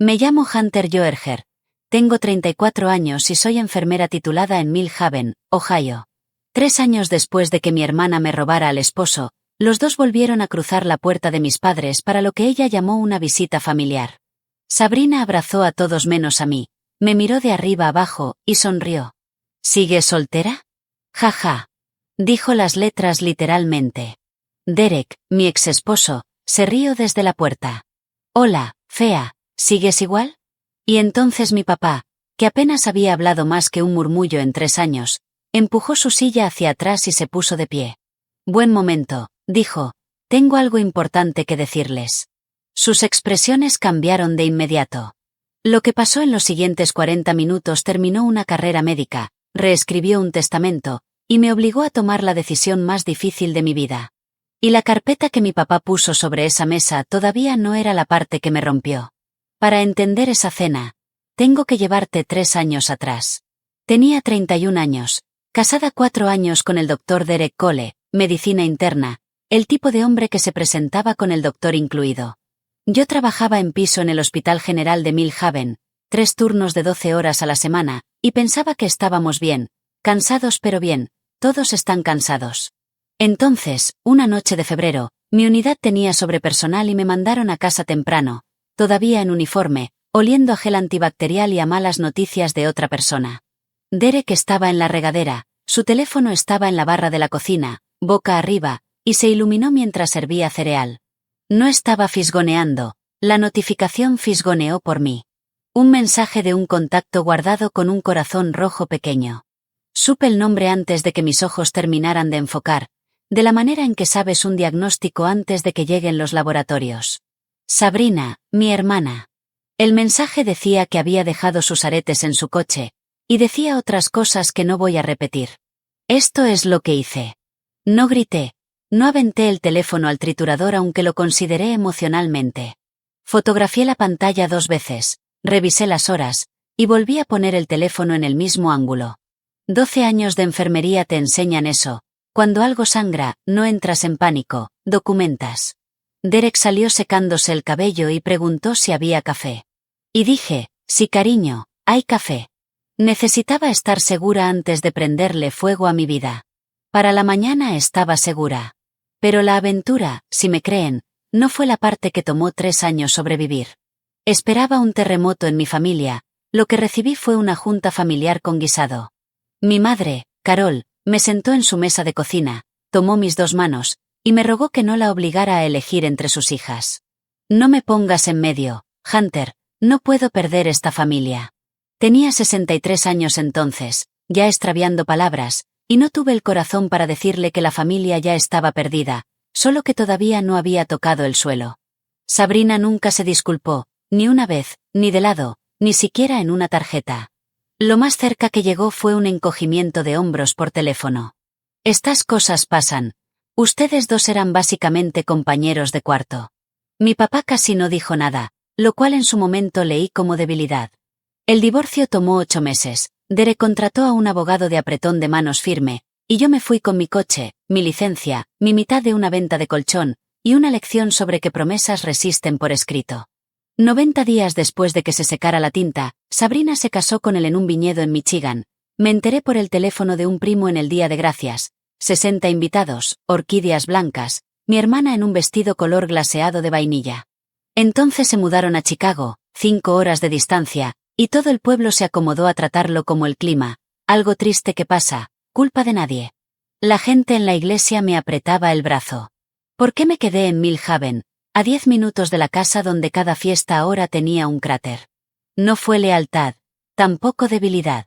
Me llamo Hunter Joerger. Tengo 34 años y soy enfermera titulada en Mill Haven, Ohio. 3 años después de que mi hermana me robara al esposo, los dos volvieron a cruzar la puerta de mis padres para lo que ella llamó una visita familiar. Sabrina abrazó a todos menos a mí, me miró de arriba abajo y sonrió. ¿Sigues soltera? Jaja. Dijo las letras literalmente. Derek, mi ex esposo, se rió desde la puerta. Hola, fea, ¿sigues igual? Y entonces mi papá, que apenas había hablado más que un murmullo en 3 años, empujó su silla hacia atrás y se puso de pie. Buen momento, dijo, tengo algo importante que decirles. Sus expresiones cambiaron de inmediato. Lo que pasó en los siguientes 40 minutos terminó una carrera médica, reescribió un testamento, y me obligó a tomar la decisión más difícil de mi vida. Y la carpeta que mi papá puso sobre esa mesa todavía no era la parte que me rompió. Para entender esa cena, tengo que llevarte 3 años atrás. Tenía 31 años, casada 4 años con el doctor Derek Cole, medicina interna, el tipo de hombre que se presentaba con el doctor incluido. Yo trabajaba en piso en el Hospital General de Mill Haven, 3 turnos de 12 horas a la semana, y pensaba que estábamos bien, cansados pero bien, todos están cansados. Entonces, una noche de febrero, mi unidad tenía sobrepersonal y me mandaron a casa temprano, todavía en uniforme, oliendo a gel antibacterial y a malas noticias de otra persona. Derek estaba en la regadera, su teléfono estaba en la barra de la cocina, boca arriba, y se iluminó mientras servía cereal. No estaba fisgoneando, la notificación fisgoneó por mí. Un mensaje de un contacto guardado con un corazón rojo pequeño. Supe el nombre antes de que mis ojos terminaran de enfocar, de la manera en que sabes un diagnóstico antes de que lleguen los laboratorios. Sabrina, mi hermana. El mensaje decía que había dejado sus aretes en su coche, y decía otras cosas que no voy a repetir. Esto es lo que hice. No grité, no aventé el teléfono al triturador aunque lo consideré emocionalmente. Fotografié la pantalla 2 veces, revisé las horas, y volví a poner el teléfono en el mismo ángulo. 12 años de enfermería te enseñan eso. Cuando algo sangra, no entras en pánico, documentas. Derek salió secándose el cabello y preguntó si había café. Y dije, sí cariño, hay café. Necesitaba estar segura antes de prenderle fuego a mi vida. Para la mañana estaba segura. Pero la aventura, si me creen, no fue la parte que tomó 3 años sobrevivir. Esperaba un terremoto en mi familia, lo que recibí fue una junta familiar con guisado. Mi madre, Carol, me sentó en su mesa de cocina, tomó mis 2 manos, y me rogó que no la obligara a elegir entre sus hijas. No me pongas en medio, Hunter, no puedo perder esta familia. Tenía 63 años entonces, ya extraviando palabras, y no tuve el corazón para decirle que la familia ya estaba perdida, solo que todavía no había tocado el suelo. Sabrina nunca se disculpó, ni una vez, ni de lado, ni siquiera en una tarjeta. Lo más cerca que llegó fue un encogimiento de hombros por teléfono. Estas cosas pasan. Ustedes dos eran básicamente compañeros de cuarto. Mi papá casi no dijo nada, lo cual en su momento leí como debilidad. El divorcio tomó 8 meses, Derek contrató a un abogado de apretón de manos firme, y yo me fui con mi coche, mi licencia, mi mitad de una venta de colchón, y una lección sobre que promesas resisten por escrito. 90 días después de que se secara la tinta, Sabrina se casó con él en un viñedo en Michigan. Me enteré por el teléfono de un primo en el Día de Gracias. 60 invitados, orquídeas blancas, mi hermana en un vestido color glaseado de vainilla. Entonces se mudaron a Chicago, 5 horas de distancia, y todo el pueblo se acomodó a tratarlo como el clima, algo triste que pasa, culpa de nadie. La gente en la iglesia me apretaba el brazo. ¿Por qué me quedé en Mill Haven, a 10 minutos de la casa donde cada fiesta ahora tenía un cráter? No fue lealtad, tampoco debilidad.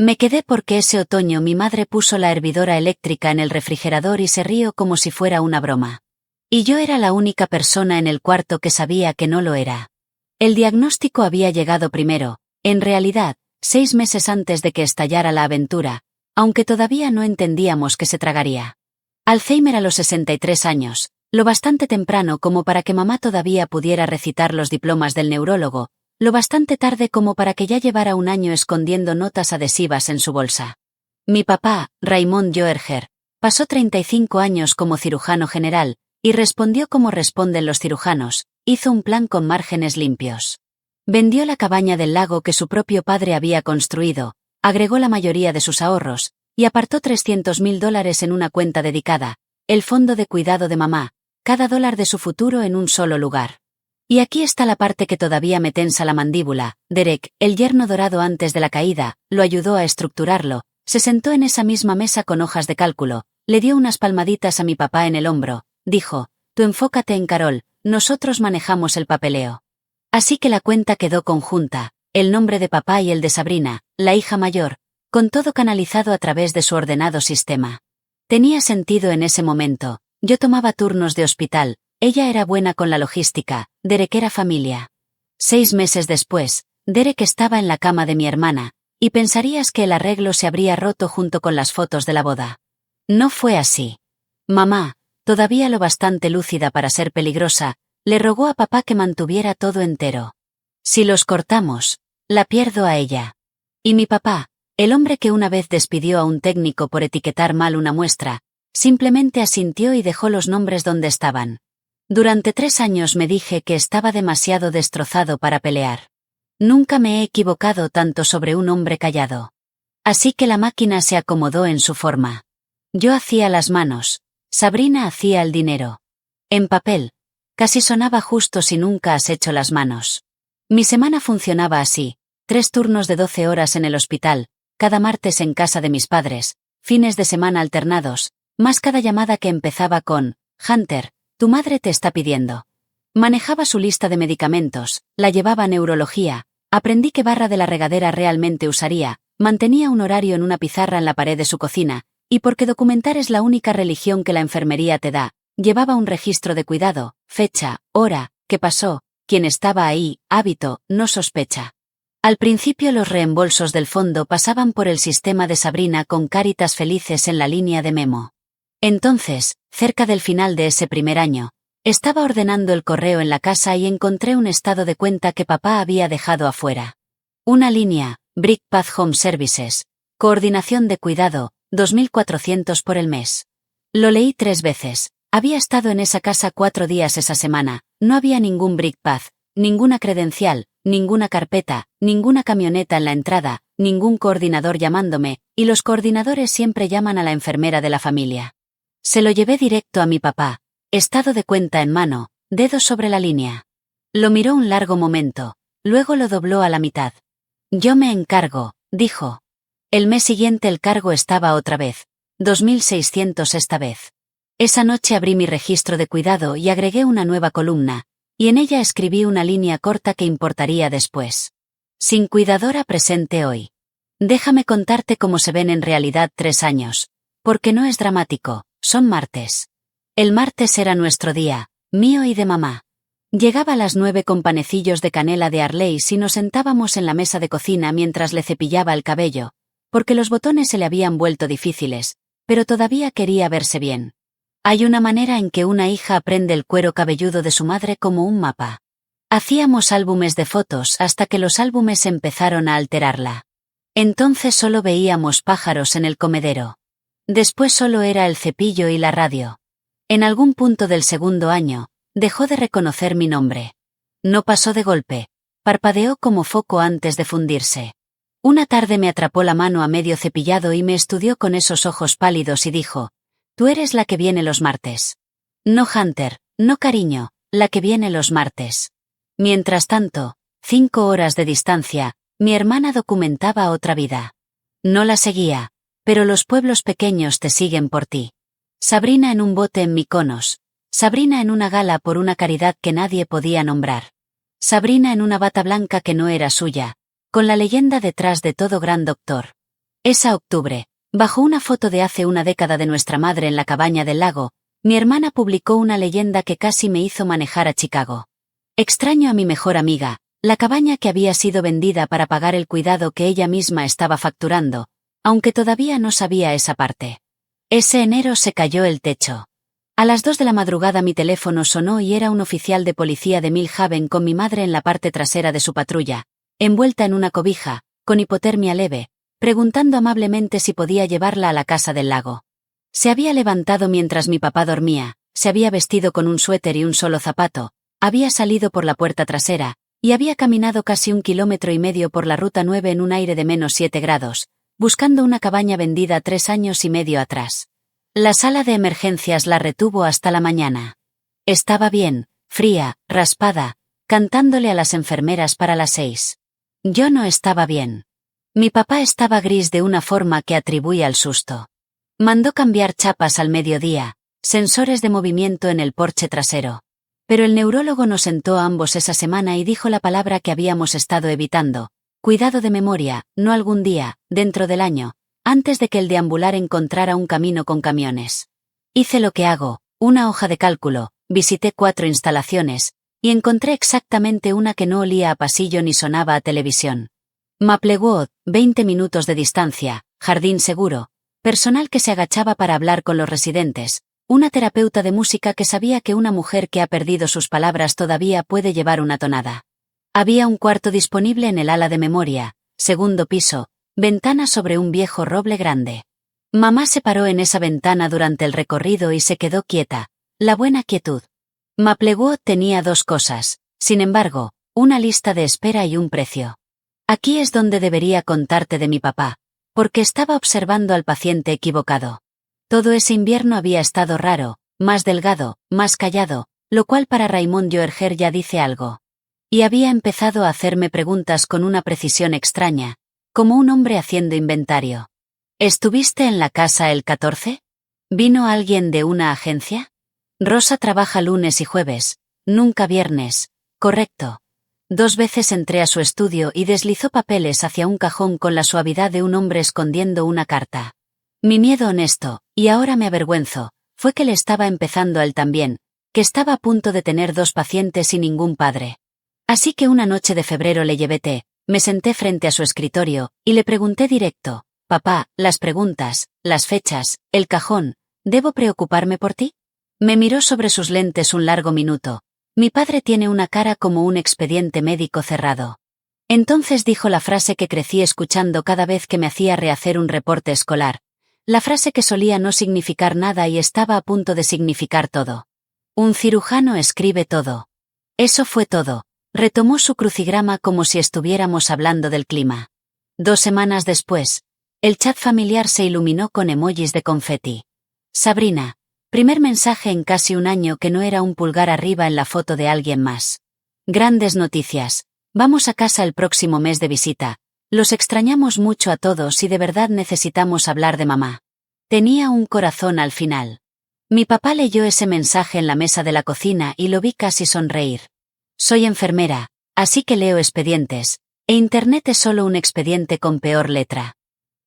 Me quedé porque ese otoño mi madre puso la hervidora eléctrica en el refrigerador y se rió como si fuera una broma. Y yo era la única persona en el cuarto que sabía que no lo era. El diagnóstico había llegado primero, en realidad, 6 meses antes de que estallara la aventura, aunque todavía no entendíamos qué se tragaría. Alzheimer a los 63 años, lo bastante temprano como para que mamá todavía pudiera recitar los diplomas del neurólogo, lo bastante tarde como para que ya llevara un año escondiendo notas adhesivas en su bolsa. Mi papá, Raymond Joerger, pasó 35 años como cirujano general, y respondió como responden los cirujanos, hizo un plan con márgenes limpios. Vendió la cabaña del lago que su propio padre había construido, agregó la mayoría de sus ahorros, y apartó $300.000 en una cuenta dedicada, el fondo de cuidado de mamá, cada dólar de su futuro en un solo lugar. Y aquí está la parte que todavía me tensa la mandíbula. Derek, el yerno dorado antes de la caída, lo ayudó a estructurarlo, se sentó en esa misma mesa con hojas de cálculo, le dio unas palmaditas a mi papá en el hombro, dijo, tú enfócate en Carol, nosotros manejamos el papeleo. Así que la cuenta quedó conjunta, el nombre de papá y el de Sabrina, la hija mayor, con todo canalizado a través de su ordenado sistema. Tenía sentido en ese momento, yo tomaba turnos de hospital, ella era buena con la logística, Derek era familia. 6 meses después, Derek estaba en la cama de mi hermana, y pensarías que el arreglo se habría roto junto con las fotos de la boda. No fue así. Mamá, todavía lo bastante lúcida para ser peligrosa, le rogó a papá que mantuviera todo entero. Si los cortamos, la pierdo a ella. Y mi papá, el hombre que una vez despidió a un técnico por etiquetar mal una muestra, simplemente asintió y dejó los nombres donde estaban. Durante 3 años me dije que estaba demasiado destrozado para pelear. Nunca me he equivocado tanto sobre un hombre callado. Así que la máquina se acomodó en su forma. Yo hacía las manos, Sabrina hacía el dinero. En papel, casi sonaba justo si nunca has hecho las manos. Mi semana funcionaba así, 3 turnos de 12 horas en el hospital, cada martes en casa de mis padres, fines de semana alternados, más cada llamada que empezaba con, Hunter, tu madre te está pidiendo. Manejaba su lista de medicamentos, la llevaba a neurología, aprendí qué barra de la regadera realmente usaría, mantenía un horario en una pizarra en la pared de su cocina, y porque documentar es la única religión que la enfermería te da, llevaba un registro de cuidado, fecha, hora, qué pasó, quién estaba ahí, hábito, no sospecha. Al principio los reembolsos del fondo pasaban por el sistema de Sabrina con caritas felices en la línea de memo. Entonces, cerca del final de ese primer año, estaba ordenando el correo en la casa y encontré un estado de cuenta que papá había dejado afuera. Una línea, Brick Path Home Services, coordinación de cuidado, 2.400 por el mes. Lo leí 3 veces, había estado en esa casa 4 días esa semana, no había ningún Brick Path, ninguna credencial, ninguna carpeta, ninguna camioneta en la entrada, ningún coordinador llamándome, y los coordinadores siempre llaman a la enfermera de la familia. Se lo llevé directo a mi papá, estado de cuenta en mano, dedos sobre la línea. Lo miró un largo momento, luego lo dobló a la mitad. Yo me encargo, dijo. El mes siguiente el cargo estaba otra vez, 2.600 esta vez. Esa noche abrí mi registro de cuidado y agregué una nueva columna, y en ella escribí una línea corta que importaría después. Sin cuidadora presente hoy. Déjame contarte cómo se ven en realidad 3 años, porque no es dramático. Son martes. El martes era nuestro día, mío y de mamá. Llegaba a las 9 con panecillos de canela de Arleys y nos sentábamos en la mesa de cocina mientras le cepillaba el cabello, porque los botones se le habían vuelto difíciles, pero todavía quería verse bien. Hay una manera en que una hija aprende el cuero cabelludo de su madre como un mapa. Hacíamos álbumes de fotos hasta que los álbumes empezaron a alterarla. Entonces solo veíamos pájaros en el comedero. Después solo era el cepillo y la radio. En algún punto del segundo año, dejó de reconocer mi nombre. No pasó de golpe, parpadeó como foco antes de fundirse. Una tarde me atrapó la mano a medio cepillado y me estudió con esos ojos pálidos y dijo, tú eres la que viene los martes. No Hunter, no cariño, la que viene los martes. Mientras tanto, 5 horas de distancia, mi hermana documentaba otra vida. No la seguía. Pero los pueblos pequeños te siguen por ti. Sabrina en un bote en Mykonos. Sabrina en una gala por una caridad que nadie podía nombrar. Sabrina en una bata blanca que no era suya, con la leyenda detrás de todo gran doctor. Esa octubre, bajo una foto de hace una década de nuestra madre en la cabaña del lago, mi hermana publicó una leyenda que casi me hizo manejar a Chicago. Extraño a mi mejor amiga, la cabaña que había sido vendida para pagar el cuidado que ella misma estaba facturando, aunque todavía no sabía esa parte. Ese enero se cayó el techo. A las 2 de la madrugada mi teléfono sonó y era un oficial de policía de Millhaven con mi madre en la parte trasera de su patrulla, envuelta en una cobija, con hipotermia leve, preguntando amablemente si podía llevarla a la casa del lago. Se había levantado mientras mi papá dormía, se había vestido con un suéter y un solo zapato, había salido por la puerta trasera, y había caminado casi 1,5 kilómetros por la ruta 9 en un aire de -7 grados, buscando una cabaña vendida 3 años y medio atrás. La sala de emergencias la retuvo hasta la mañana. Estaba bien, fría, raspada, cantándole a las enfermeras para las 6. Yo no estaba bien. Mi papá estaba gris de una forma que atribuía al susto. Mandó cambiar chapas al mediodía, sensores de movimiento en el porche trasero. Pero el neurólogo nos sentó a ambos esa semana y dijo la palabra que habíamos estado evitando: cuidado de memoria, no algún día, dentro del año, antes de que el deambular encontrara un camino con camiones. Hice lo que hago, una hoja de cálculo, visité 4 instalaciones, y encontré exactamente una que no olía a pasillo ni sonaba a televisión. Maplewood, 20 minutos de distancia, jardín seguro, personal que se agachaba para hablar con los residentes, una terapeuta de música que sabía que una mujer que ha perdido sus palabras todavía puede llevar una tonada. Había un cuarto disponible en el ala de memoria, segundo piso, ventana sobre un viejo roble grande. Mamá se paró en esa ventana durante el recorrido y se quedó quieta, la buena quietud. Maplewood tenía 2 cosas, sin embargo, una lista de espera y un precio. Aquí es donde debería contarte de mi papá, porque estaba observando al paciente equivocado. Todo ese invierno había estado raro, más delgado, más callado, lo cual para Raymond Joerger ya dice algo. Y había empezado a hacerme preguntas con una precisión extraña, como un hombre haciendo inventario. ¿Estuviste en la casa el 14? ¿Vino alguien de una agencia? Rosa trabaja lunes y jueves, nunca viernes, correcto. 2 veces entré a su estudio y deslizó papeles hacia un cajón con la suavidad de un hombre escondiendo una carta. Mi miedo honesto, y ahora me avergüenzo, fue que le estaba empezando a él también, que estaba a punto de tener 2 pacientes y ningún padre. Así que una noche de febrero le llevé té, me senté frente a su escritorio, y le pregunté directo: papá, las preguntas, las fechas, el cajón, ¿debo preocuparme por ti? Me miró sobre sus lentes un largo minuto. Mi padre tiene una cara como un expediente médico cerrado. Entonces dijo la frase que crecí escuchando cada vez que me hacía rehacer un reporte escolar. La frase que solía no significar nada y estaba a punto de significar todo. Un cirujano escribe todo. Eso fue todo. Retomó su crucigrama como si estuviéramos hablando del clima. 2 semanas después, el chat familiar se iluminó con emojis de confeti. Sabrina. Primer mensaje en casi un año que no era un pulgar arriba en la foto de alguien más. Grandes noticias. Vamos a casa el próximo mes de visita. Los extrañamos mucho a todos y de verdad necesitamos hablar de mamá. Tenía un corazón al final. Mi papá leyó ese mensaje en la mesa de la cocina y lo vi casi sonreír. Soy enfermera, así que leo expedientes, e Internet es solo un expediente con peor letra.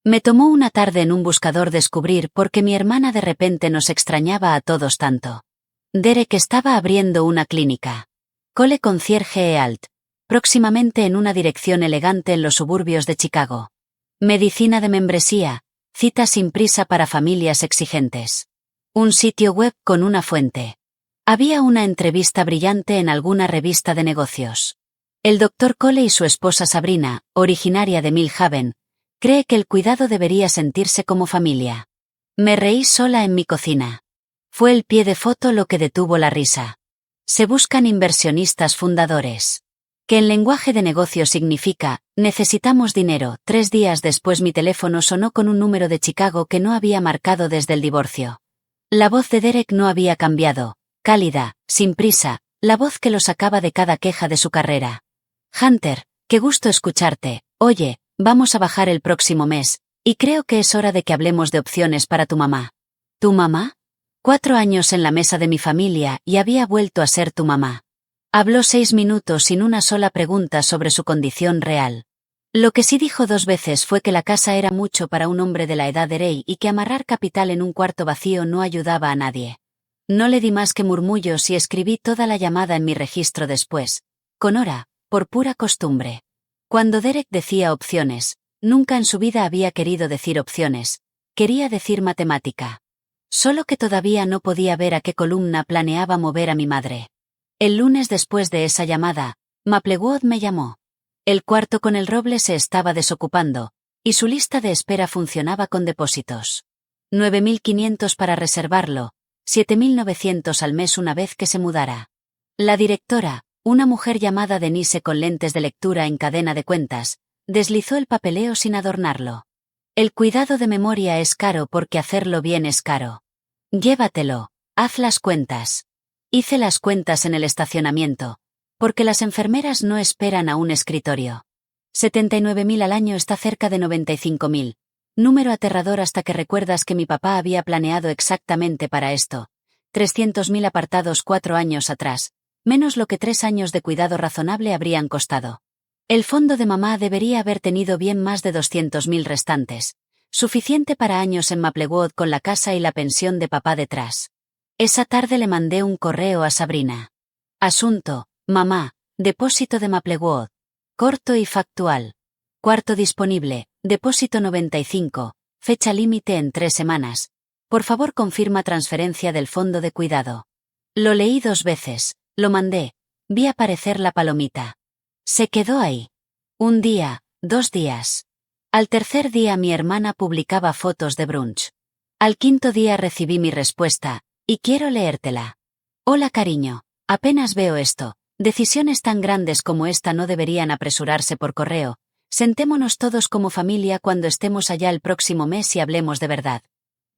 Me tomó una tarde en un buscador descubrir por qué mi hermana de repente nos extrañaba a todos tanto. Derek estaba abriendo una clínica. Cole Concierge Alt. Próximamente en una dirección elegante en los suburbios de Chicago. Medicina de membresía, cita sin prisa para familias exigentes. Un sitio web con una fuente. Había una entrevista brillante en alguna revista de negocios. El Dr. Cole y su esposa Sabrina, originaria de Mill Haven, cree que el cuidado debería sentirse como familia. Me reí sola en mi cocina. Fue el pie de foto lo que detuvo la risa. Se buscan inversionistas fundadores. Que en lenguaje de negocio significa: necesitamos dinero. 3 días después mi teléfono sonó con un número de Chicago que no había marcado desde el divorcio. La voz de Derek no había cambiado, cálida, sin prisa, la voz que lo sacaba de cada queja de su carrera. Hunter, qué gusto escucharte. Oye, vamos a bajar el próximo mes, y creo que es hora de que hablemos de opciones para tu mamá. ¿Tu mamá? 4 años en la mesa de mi familia y había vuelto a ser tu mamá. Habló 6 minutos sin una sola pregunta sobre su condición real. Lo que sí dijo 2 veces fue que la casa era mucho para un hombre de la edad de Rey y que amarrar capital en un cuarto vacío no ayudaba a nadie. No le di más que murmullos y escribí toda la llamada en mi registro después, con hora, por pura costumbre. Cuando Derek decía opciones, nunca en su vida había querido decir opciones, quería decir matemática. Solo que todavía no podía ver a qué columna planeaba mover a mi madre. El lunes después de esa llamada, Maplewood me llamó. El cuarto con el roble se estaba desocupando, y su lista de espera funcionaba con depósitos. 9.500 para reservarlo, 7.900 al mes una vez que se mudara. La directora, Una mujer llamada Denise con lentes de lectura en cadena de cuentas, deslizó el papeleo sin adornarlo. El cuidado de memoria es caro porque hacerlo bien es caro. Llévatelo, haz las cuentas. Hice las cuentas en el estacionamiento, porque las enfermeras no esperan a un escritorio. 79.000 al año está cerca de 95.000. Número aterrador hasta que recuerdas que mi papá había planeado exactamente para esto. 300.000 apartados 4 años atrás, menos lo que 3 años de cuidado razonable habrían costado. El fondo de mamá debería haber tenido bien más de 200.000 restantes, suficiente para años en Maplewood con la casa y la pensión de papá detrás. Esa tarde le mandé un correo a Sabrina. Asunto, mamá, depósito de Maplewood. Corto y factual. Cuarto disponible, depósito 95, fecha límite en 3 semanas. Por favor confirma transferencia del fondo de cuidado. Lo leí 2 veces, lo mandé, vi aparecer la palomita. Se quedó ahí. 1 día, 2 días. Al tercer día mi hermana publicaba fotos de brunch. Al quinto día recibí mi respuesta, y quiero leértela. Hola cariño, apenas veo esto. Decisiones tan grandes como esta no deberían apresurarse por correo. Sentémonos todos como familia cuando estemos allá el próximo mes y hablemos de verdad.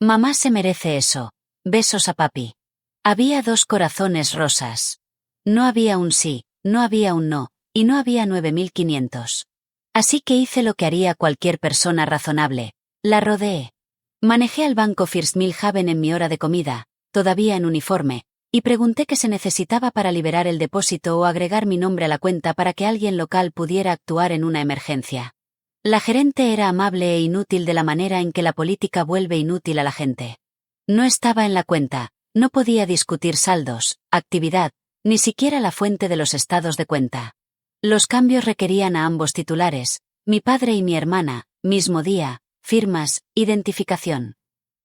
Mamá se merece eso. Besos a papi. Había 2 corazones rosas. No había un sí, no había un no, y no había 9.500. Así que hice lo que haría cualquier persona razonable. La rodeé. Manejé al banco First Millhaven en mi hora de comida, todavía en uniforme, y pregunté qué se necesitaba para liberar el depósito o agregar mi nombre a la cuenta para que alguien local pudiera actuar en una emergencia. La gerente era amable e inútil de la manera en que la política vuelve inútil a la gente. No estaba en la cuenta, no podía discutir saldos, actividad, ni siquiera la fuente de los estados de cuenta. Los cambios requerían a ambos titulares, mi padre y mi hermana, mismo día, firmas, identificación.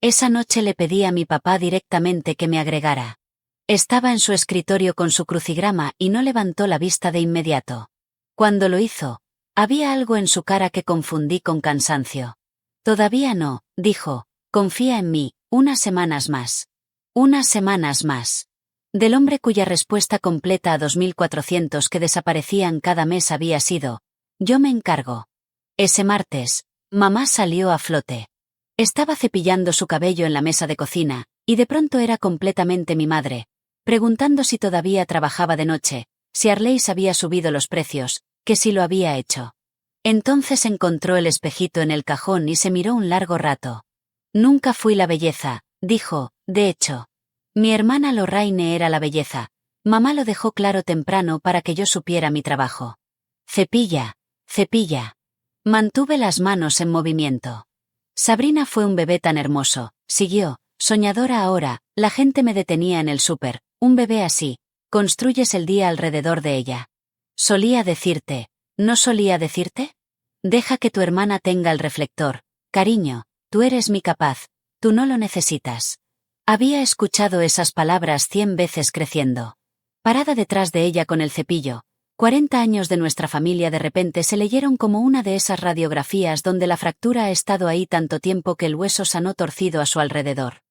Esa noche le pedí a mi papá directamente que me agregara. Estaba en su escritorio con su crucigrama y no levantó la vista de inmediato. Cuando lo hizo, había algo en su cara que confundí con cansancio. Todavía no, dijo, confía en mí, unas semanas más. Unas semanas más. Del hombre cuya respuesta completa a 2.400 que desaparecían cada mes había sido, yo me encargo. Ese martes, mamá salió a flote. Estaba cepillando su cabello en la mesa de cocina, y de pronto era completamente mi madre, preguntando si todavía trabajaba de noche, si Arleys había subido los precios, que si lo había hecho. Entonces encontró el espejito en el cajón y se miró un largo rato. Nunca fui la belleza, dijo, de hecho. Mi hermana Lorraine era la belleza. Mamá lo dejó claro temprano para que yo supiera mi trabajo. Cepilla, cepilla. Mantuve las manos en movimiento. Sabrina fue un bebé tan hermoso, siguió, soñadora ahora, la gente me detenía en el súper, un bebé así, construyes el día alrededor de ella. Solía decirte, ¿no solía decirte? Deja que tu hermana tenga el reflector, cariño, tú eres mi capaz, tú no lo necesitas. Había escuchado esas palabras 100 veces creciendo. Parada detrás de ella con el cepillo, 40 años de nuestra familia de repente se leyeron como una de esas radiografías donde la fractura ha estado ahí tanto tiempo que el hueso sanó torcido a su alrededor.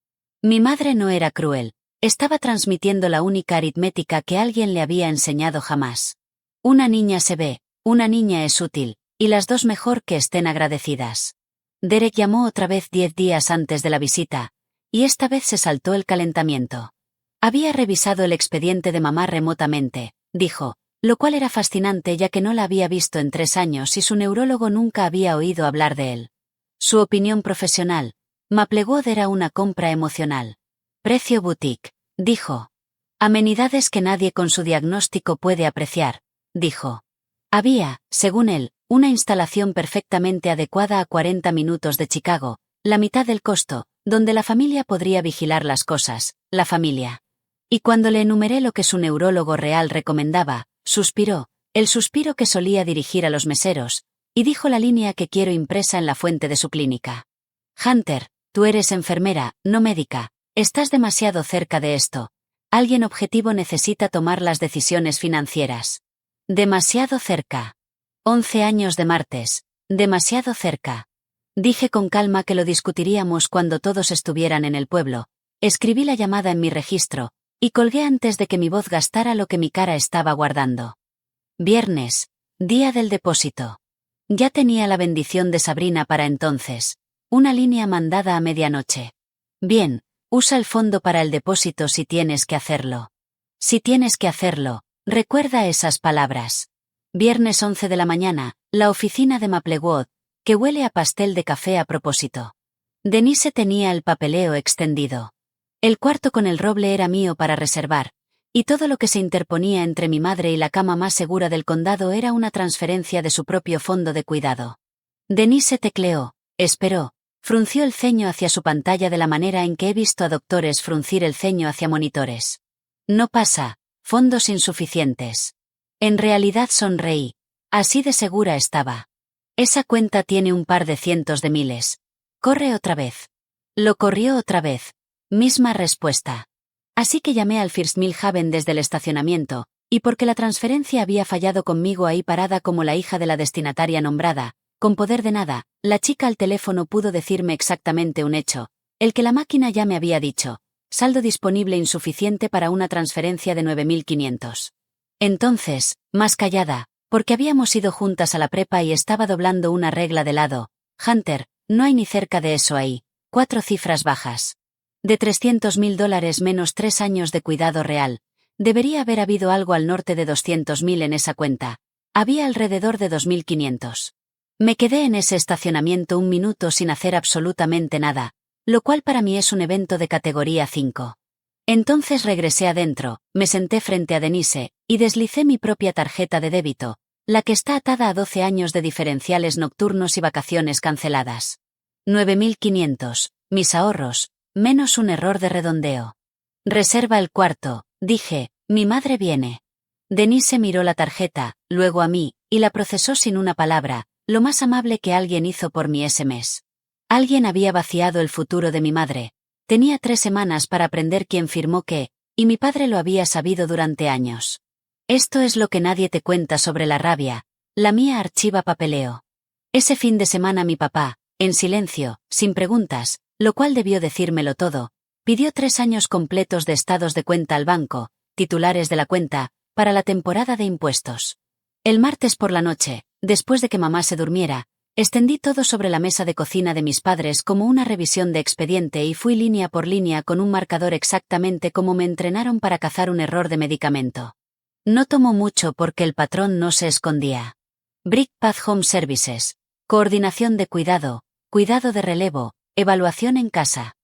Mi madre no era cruel, estaba transmitiendo la única aritmética que alguien le había enseñado jamás. Una niña se ve, una niña es útil, y las dos mejor que estén agradecidas. Derek llamó otra vez 10 días antes de la visita, y esta vez se saltó el calentamiento. Había revisado el expediente de mamá remotamente, dijo, lo cual era fascinante ya que no la había visto en 3 años y su neurólogo nunca había oído hablar de él. Su opinión profesional, Maplewood era una compra emocional. Precio boutique, dijo. Amenidades que nadie con su diagnóstico puede apreciar, dijo. Había, según él, una instalación perfectamente adecuada a 40 minutos de Chicago, la mitad del costo, donde la familia podría vigilar las cosas, la familia. Y cuando le enumeré lo que su neurólogo real recomendaba, suspiró, el suspiro que solía dirigir a los meseros, y dijo la línea que quiero impresa en la fuente de su clínica. Hunter, tú eres enfermera, no médica, estás demasiado cerca de esto. Alguien objetivo necesita tomar las decisiones financieras. Demasiado cerca. 11 años de martes, demasiado cerca. Dije con calma que lo discutiríamos cuando todos estuvieran en el pueblo. Escribí la llamada en mi registro, Y colgué antes de que mi voz gastara lo que mi cara estaba guardando. Viernes, día del depósito. Ya tenía la bendición de Sabrina para entonces. Una línea mandada a medianoche. Bien, usa el fondo para el depósito si tienes que hacerlo. Si tienes que hacerlo, recuerda esas palabras. Viernes 11 de la mañana, la oficina de Maplewood, que huele a pastel de café a propósito. Denise tenía el papeleo extendido. El cuarto con el roble era mío para reservar, y todo lo que se interponía entre mi madre y la cama más segura del condado era una transferencia de su propio fondo de cuidado. Denise tecleó, esperó, frunció el ceño hacia su pantalla de la manera en que he visto a doctores fruncir el ceño hacia monitores. No pasa, fondos insuficientes. En realidad sonreí, así de segura estaba. Esa cuenta tiene un par de cientos de miles. Corre otra vez. Lo corrió otra vez. Misma respuesta. Así que llamé al First Millhaven desde el estacionamiento, y porque la transferencia había fallado conmigo ahí parada como la hija de la destinataria nombrada, con poder de nada, la chica al teléfono pudo decirme exactamente un hecho, el que la máquina ya me había dicho, saldo disponible insuficiente para una transferencia de 9.500. Entonces, más callada, porque habíamos ido juntas a la prepa y estaba doblando una regla de lado, Hunter, no hay ni cerca de eso ahí, 4 cifras bajas. De $300.000 menos 3 años de cuidado real, debería haber habido algo al norte de 200.000 en esa cuenta. Había alrededor de 2.500. Me quedé en ese estacionamiento un minuto sin hacer absolutamente nada, lo cual para mí es un evento de categoría 5. Entonces regresé adentro, me senté frente a Denise, y deslicé mi propia tarjeta de débito, la que está atada a 12 años de diferenciales nocturnos y vacaciones canceladas. 9.500, mis ahorros, menos un error de redondeo. Reserva el cuarto, dije, mi madre viene. Denise miró la tarjeta, luego a mí, y la procesó sin una palabra, lo más amable que alguien hizo por mi SMS. Alguien había vaciado el futuro de mi madre. Tenía 3 semanas para aprender quién firmó qué, y mi padre lo había sabido durante años. Esto es lo que nadie te cuenta sobre la rabia. La mía archiva papeleo. Ese fin de semana mi papá, en silencio, sin preguntas, lo cual debió decírmelo todo, pidió 3 años completos de estados de cuenta al banco, titulares de la cuenta, para la temporada de impuestos. El martes por la noche, después de que mamá se durmiera, extendí todo sobre la mesa de cocina de mis padres como una revisión de expediente y fui línea por línea con un marcador exactamente como me entrenaron para cazar un error de medicamento. No tomó mucho porque el patrón no se escondía. Brick Path Home Services. Coordinación de cuidado, cuidado de relevo, evaluación en casa.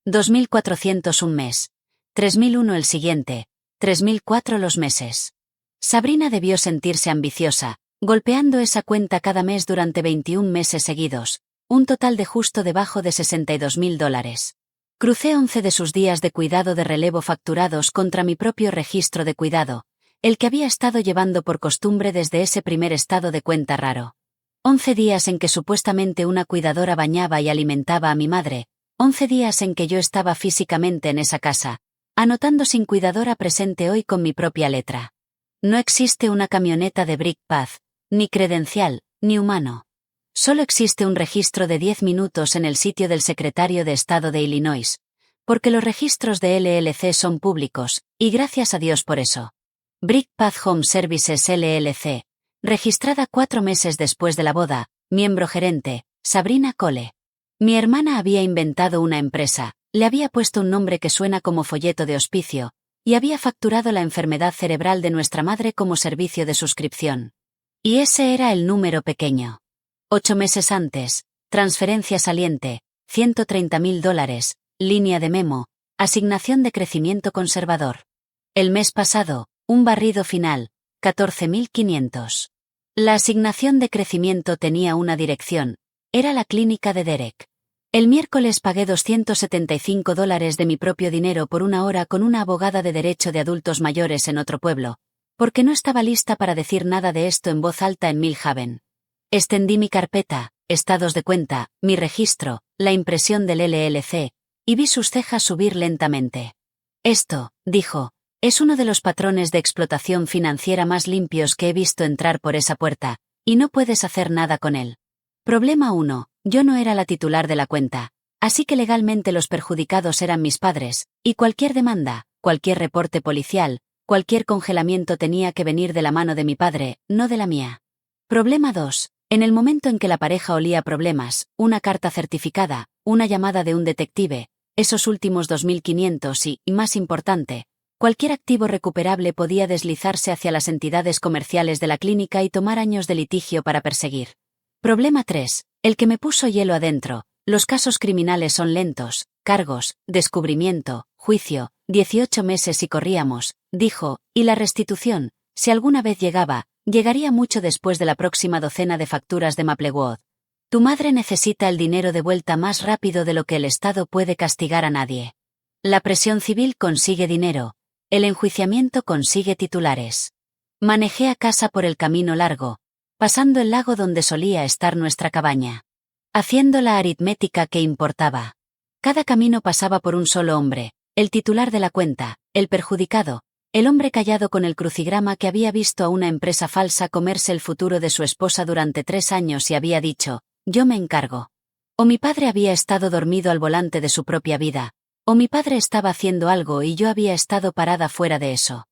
2.400 un mes. 3.001 el siguiente. 3.004 los meses. Sabrina debió sentirse ambiciosa, golpeando esa cuenta cada mes durante 21 meses seguidos, un total de justo debajo de $62.000. Crucé 11 de sus días de cuidado de relevo facturados contra mi propio registro de cuidado, el que había estado llevando por costumbre desde ese primer estado de cuenta raro. 11 días en que supuestamente una cuidadora bañaba y alimentaba a mi madre, 11 días en que yo estaba físicamente en esa casa, anotando sin cuidadora presente hoy con mi propia letra. No existe una camioneta de Brick Path, ni credencial, ni humano. Solo existe un registro de 10 minutos en el sitio del secretario de Estado de Illinois, porque los registros de LLC son públicos, y gracias a Dios por eso. Brick Path Home Services LLC, registrada 4 meses después de la boda, miembro gerente, Sabrina Cole. Mi hermana había inventado una empresa, le había puesto un nombre que suena como folleto de hospicio, y había facturado la enfermedad cerebral de nuestra madre como servicio de suscripción. Y ese era el número pequeño. 8 meses antes, transferencia saliente, $130.000, línea de memo, asignación de crecimiento conservador. El mes pasado, un barrido final, 14.500. La asignación de crecimiento tenía una dirección, era la clínica de Derek. El miércoles pagué $275 de mi propio dinero por 1 hora con una abogada de derecho de adultos mayores en otro pueblo, porque no estaba lista para decir nada de esto en voz alta en Millhaven. Extendí mi carpeta, estados de cuenta, mi registro, la impresión del LLC, y vi sus cejas subir lentamente. Esto, dijo, es uno de los patrones de explotación financiera más limpios que he visto entrar por esa puerta, y no puedes hacer nada con él. Problema 1. Yo no era la titular de la cuenta, así que legalmente los perjudicados eran mis padres, y cualquier demanda, cualquier reporte policial, cualquier congelamiento tenía que venir de la mano de mi padre, no de la mía. Problema 2. En el momento en que la pareja olía problemas, una carta certificada, una llamada de un detective, esos últimos 2.500 y, más importante, cualquier activo recuperable podía deslizarse hacia las entidades comerciales de la clínica y tomar años de litigio para perseguir. Problema 3. El que me puso hielo adentro. Los casos criminales son lentos, cargos, descubrimiento, juicio, 18 meses y corríamos, dijo, y la restitución, si alguna vez llegaba, llegaría mucho después de la próxima docena de facturas de Maplewood. Tu madre necesita el dinero de vuelta más rápido de lo que el Estado puede castigar a nadie. La presión civil consigue dinero, el enjuiciamiento consigue titulares. Manejé a casa por el camino largo, pasando el lago donde solía estar nuestra cabaña. Haciendo la aritmética que importaba. Cada camino pasaba por un solo hombre, el titular de la cuenta, el perjudicado, el hombre callado con el crucigrama que había visto a una empresa falsa comerse el futuro de su esposa durante 3 años y había dicho, yo me encargo. O mi padre había estado dormido al volante de su propia vida, o mi padre estaba haciendo algo y yo había estado parada fuera de eso.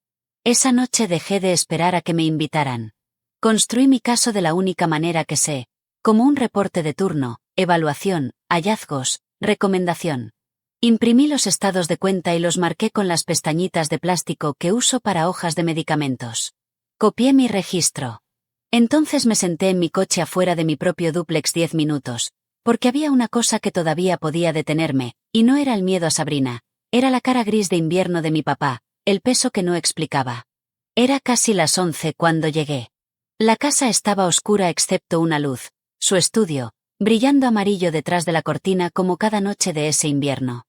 Esa noche dejé de esperar a que me invitaran. Construí mi caso de la única manera que sé, como un reporte de turno, evaluación, hallazgos, recomendación. Imprimí los estados de cuenta y los marqué con las pestañitas de plástico que uso para hojas de medicamentos. Copié mi registro. Entonces me senté en mi coche afuera de mi propio dúplex 10 minutos, porque había una cosa que todavía podía detenerme, y no era el miedo a Sabrina, era la cara gris de invierno de mi papá, el peso que no explicaba. Era casi las 11 cuando llegué. La casa estaba oscura excepto una luz, su estudio, brillando amarillo detrás de la cortina como cada noche de ese invierno.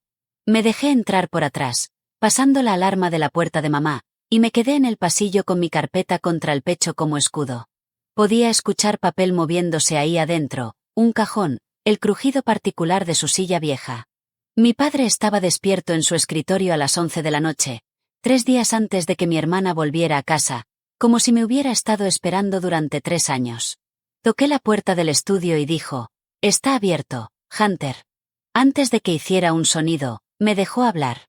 Me dejé entrar por atrás, pasando la alarma de la puerta de mamá, y me quedé en el pasillo con mi carpeta contra el pecho como escudo. Podía escuchar papel moviéndose ahí adentro, un cajón, el crujido particular de su silla vieja. Mi padre estaba despierto en su escritorio a las 11 de la noche, 3 días antes de que mi hermana volviera a casa, como si me hubiera estado esperando durante 3 años. Toqué la puerta del estudio y dijo, está abierto, Hunter. Antes de que hiciera un sonido, me dejó hablar.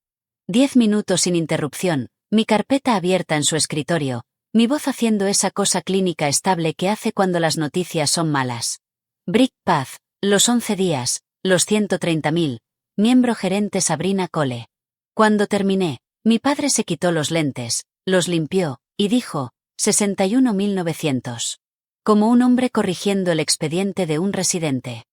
10 minutos sin interrupción, mi carpeta abierta en su escritorio, mi voz haciendo esa cosa clínica estable que hace cuando las noticias son malas. Brick Path, los 11 días, los 130.000, miembro gerente Sabrina Cole. Cuando terminé, mi padre se quitó los lentes, los limpió, y dijo, 61.900. Como un hombre corrigiendo el expediente de un residente.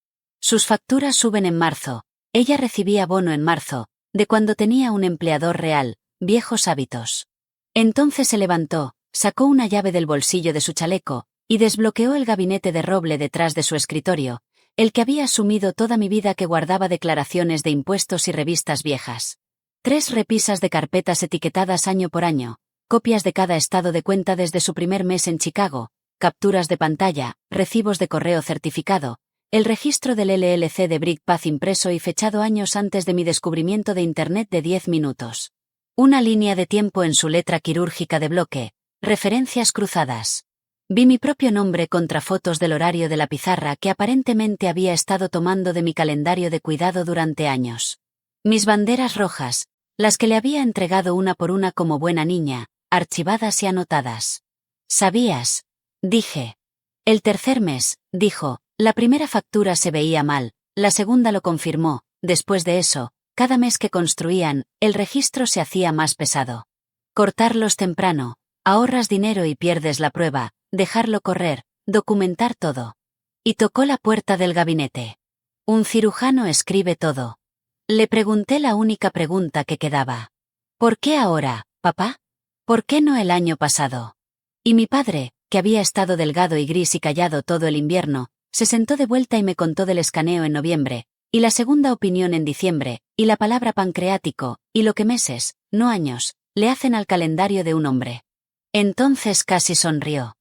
Sus facturas suben en marzo, ella recibía bono en marzo, de cuando tenía un empleador real, viejos hábitos. Entonces se levantó, sacó una llave del bolsillo de su chaleco, y desbloqueó el gabinete de roble detrás de su escritorio, el que había asumido toda mi vida que guardaba declaraciones de impuestos y revistas viejas. 3 repisas de carpetas etiquetadas año por año, copias de cada estado de cuenta desde su primer mes en Chicago, capturas de pantalla, recibos de correo certificado, el registro del LLC de Brick Path impreso y fechado años antes de mi descubrimiento de Internet de 10 minutos. Una línea de tiempo en su letra quirúrgica de bloque, referencias cruzadas. Vi mi propio nombre contra fotos del horario de la pizarra que aparentemente había estado tomando de mi calendario de cuidado durante años. Mis banderas rojas, las que le había entregado una por una como buena niña, archivadas y anotadas. ¿Sabías? Dije. El tercer mes, dijo, la primera factura se veía mal, la segunda lo confirmó, después de eso, cada mes que construían, el registro se hacía más pesado. Cortarlos temprano, ahorras dinero y pierdes la prueba, dejarlo correr, documentar todo. Y tocó la puerta del gabinete. Un cirujano escribe todo. Le pregunté la única pregunta que quedaba. ¿Por qué ahora, papá? ¿Por qué no el año pasado? Y mi padre, que había estado delgado y gris y callado todo el invierno, se sentó de vuelta y me contó del escaneo en noviembre, y la segunda opinión en diciembre, y la palabra pancreático, y lo que meses, no años, le hacen al calendario de un hombre. Entonces casi sonrió.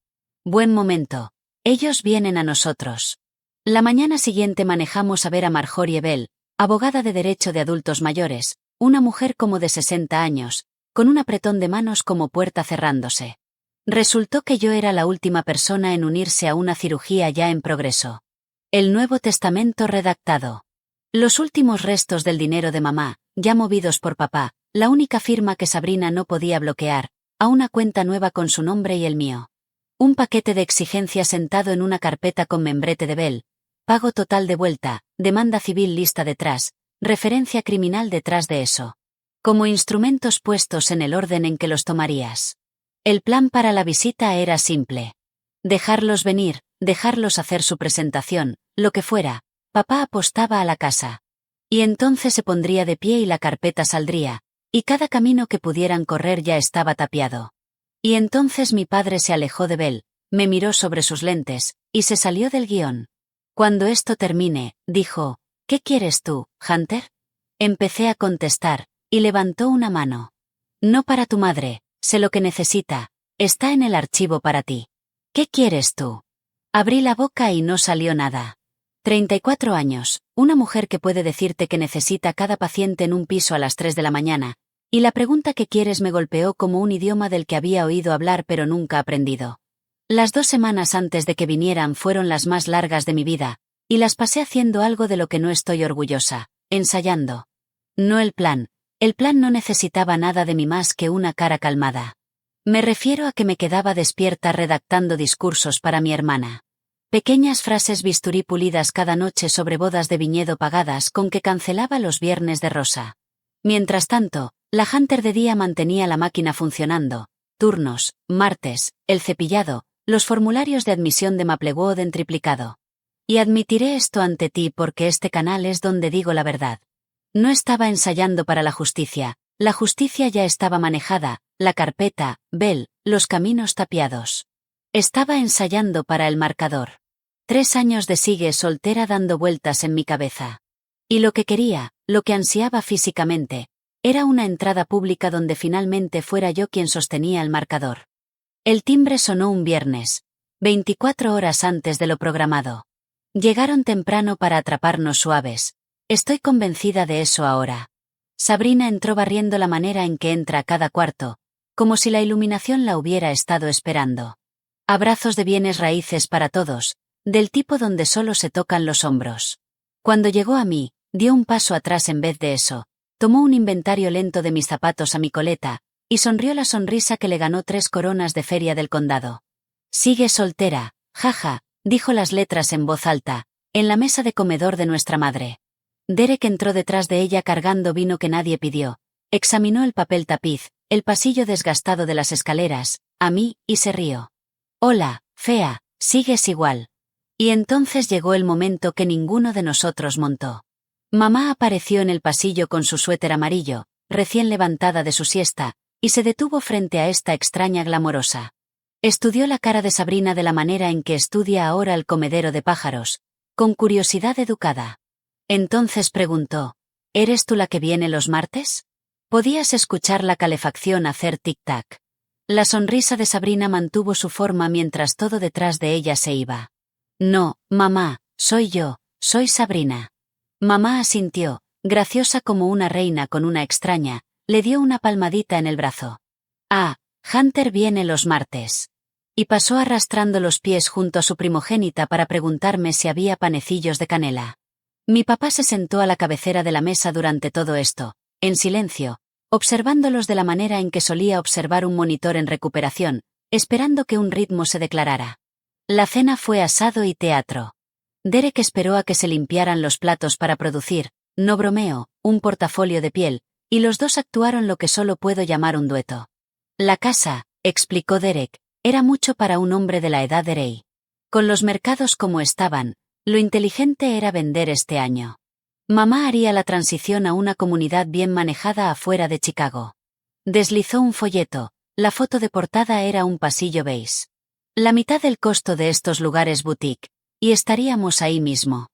Buen momento. Ellos vienen a nosotros. La mañana siguiente manejamos a ver a Marjorie Bell, abogada de derecho de adultos mayores, una mujer como de 60 años, con un apretón de manos como puerta cerrándose. Resultó que yo era la última persona en unirse a una cirugía ya en progreso. El Nuevo Testamento redactado. Los últimos restos del dinero de mamá, ya movidos por papá, la única firma que Sabrina no podía bloquear, a una cuenta nueva con su nombre y el mío. Un paquete de exigencias sentado en una carpeta con membrete de Bell, pago total de vuelta, demanda civil lista detrás, referencia criminal detrás de eso. Como instrumentos puestos en el orden en que los tomarías. El plan para la visita era simple. Dejarlos venir, dejarlos hacer su presentación, lo que fuera, papá apostaba a la casa. Y entonces se pondría de pie y la carpeta saldría, y cada camino que pudieran correr ya estaba tapiado. Y entonces mi padre se alejó de Bell, me miró sobre sus lentes, y se salió del guión. Cuando esto termine, dijo, ¿qué quieres tú, Hunter? Empecé a contestar, y levantó una mano. No para tu madre, sé lo que necesita, está en el archivo para ti. ¿Qué quieres tú? Abrí la boca y no salió nada. 34 años, una mujer que puede decirte que necesita cada paciente en un piso a las 3 de la mañana, y la pregunta que quieres me golpeó como un idioma del que había oído hablar pero nunca aprendido. Las 2 semanas antes de que vinieran fueron las más largas de mi vida, y las pasé haciendo algo de lo que no estoy orgullosa, ensayando. No el plan no necesitaba nada de mí más que una cara calmada. Me refiero a que me quedaba despierta redactando discursos para mi hermana. Pequeñas frases bisturí pulidas cada noche sobre bodas de viñedo pagadas con que cancelaba los viernes de rosa. Mientras tanto, la Hunter de día mantenía la máquina funcionando, turnos, martes, el cepillado, los formularios de admisión de Maplewood en triplicado. Y admitiré esto ante ti porque este canal es donde digo la verdad. No estaba ensayando para la justicia ya estaba manejada, la carpeta, Bell, los caminos tapiados. Estaba ensayando para el marcador. 3 años de sigue soltera dando vueltas en mi cabeza. Y lo que quería, lo que ansiaba físicamente, era una entrada pública donde finalmente fuera yo quien sostenía el marcador. El timbre sonó un viernes, 24 horas antes de lo programado. Llegaron temprano para atraparnos suaves. Estoy convencida de eso ahora. Sabrina entró barriendo la manera en que entra cada cuarto, como si la iluminación la hubiera estado esperando. Abrazos de bienes raíces para todos, del tipo donde solo se tocan los hombros. Cuando llegó a mí, dio un paso atrás en vez de eso, tomó un inventario lento de mis zapatos a mi coleta, y sonrió la sonrisa que le ganó 3 coronas de feria del condado. Sigue soltera, jaja, dijo las letras en voz alta, en la mesa de comedor de nuestra madre. Derek entró detrás de ella cargando vino que nadie pidió, examinó el papel tapiz, el pasillo desgastado de las escaleras, a mí, y se rió. Hola, fea, sigues igual. Y entonces llegó el momento que ninguno de nosotros montó. Mamá apareció en el pasillo con su suéter amarillo, recién levantada de su siesta, y se detuvo frente a esta extraña glamorosa. Estudió la cara de Sabrina de la manera en que estudia ahora el comedero de pájaros, con curiosidad educada. Entonces preguntó, ¿eres tú la que viene los martes? Podías escuchar la calefacción hacer tic-tac. La sonrisa de Sabrina mantuvo su forma mientras todo detrás de ella se iba. No, mamá, soy yo, soy Sabrina. Mamá asintió, graciosa como una reina con una extraña, le dio una palmadita en el brazo. Ah, Hunter viene los martes. Y pasó arrastrando los pies junto a su primogénita para preguntarme si había panecillos de canela. Mi papá se sentó a la cabecera de la mesa durante todo esto, en silencio, observándolos de la manera en que solía observar un monitor en recuperación, esperando que un ritmo se declarara. La cena fue asado y teatro. Derek esperó a que se limpiaran los platos para producir, no bromeo, un portafolio de piel, y los dos actuaron lo que solo puedo llamar un dueto. La casa, explicó Derek, era mucho para un hombre de la edad de Ray. Con los mercados como estaban, lo inteligente era vender este año. Mamá haría la transición a una comunidad bien manejada afuera de Chicago. Deslizó un folleto, la foto de portada era un pasillo beige. La mitad del costo de estos lugares boutique, y estaríamos ahí mismo.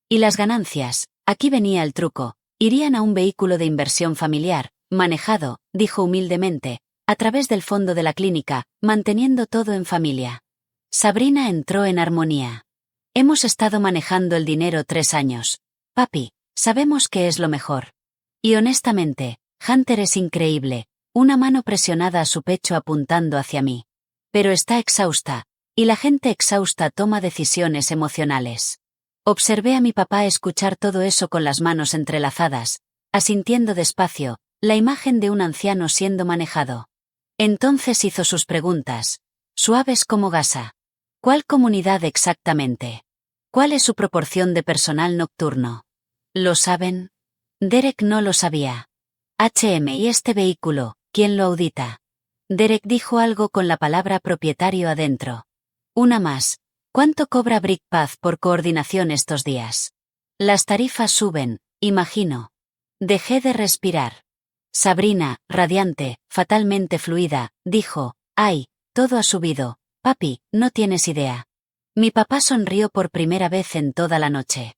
Y las ganancias, aquí venía el truco, irían a un vehículo de inversión familiar, manejado, dijo humildemente, a través del fondo de la clínica, manteniendo todo en familia. Sabrina entró en armonía. Hemos estado manejando el dinero 3 años. Papi, sabemos que es lo mejor. Y honestamente, Hunter es increíble, una mano presionada a su pecho apuntando hacia mí. Pero está exhausta, y la gente exhausta toma decisiones emocionales. Observé a mi papá escuchar todo eso con las manos entrelazadas, asintiendo despacio, la imagen de un anciano siendo manejado. Entonces hizo sus preguntas, suaves como gasa. ¿Cuál comunidad exactamente? ¿Cuál es su proporción de personal nocturno? ¿Lo saben? Derek no lo sabía. ¿Y este vehículo, quién lo audita? Derek dijo algo con la palabra propietario adentro. Una más. ¿Cuánto cobra BrickPath por coordinación estos días? Las tarifas suben, imagino. Dejé de respirar. Sabrina, radiante, fatalmente fluida, dijo, «Ay, todo ha subido, papi, no tienes idea». Mi papá sonrió por primera vez en toda la noche.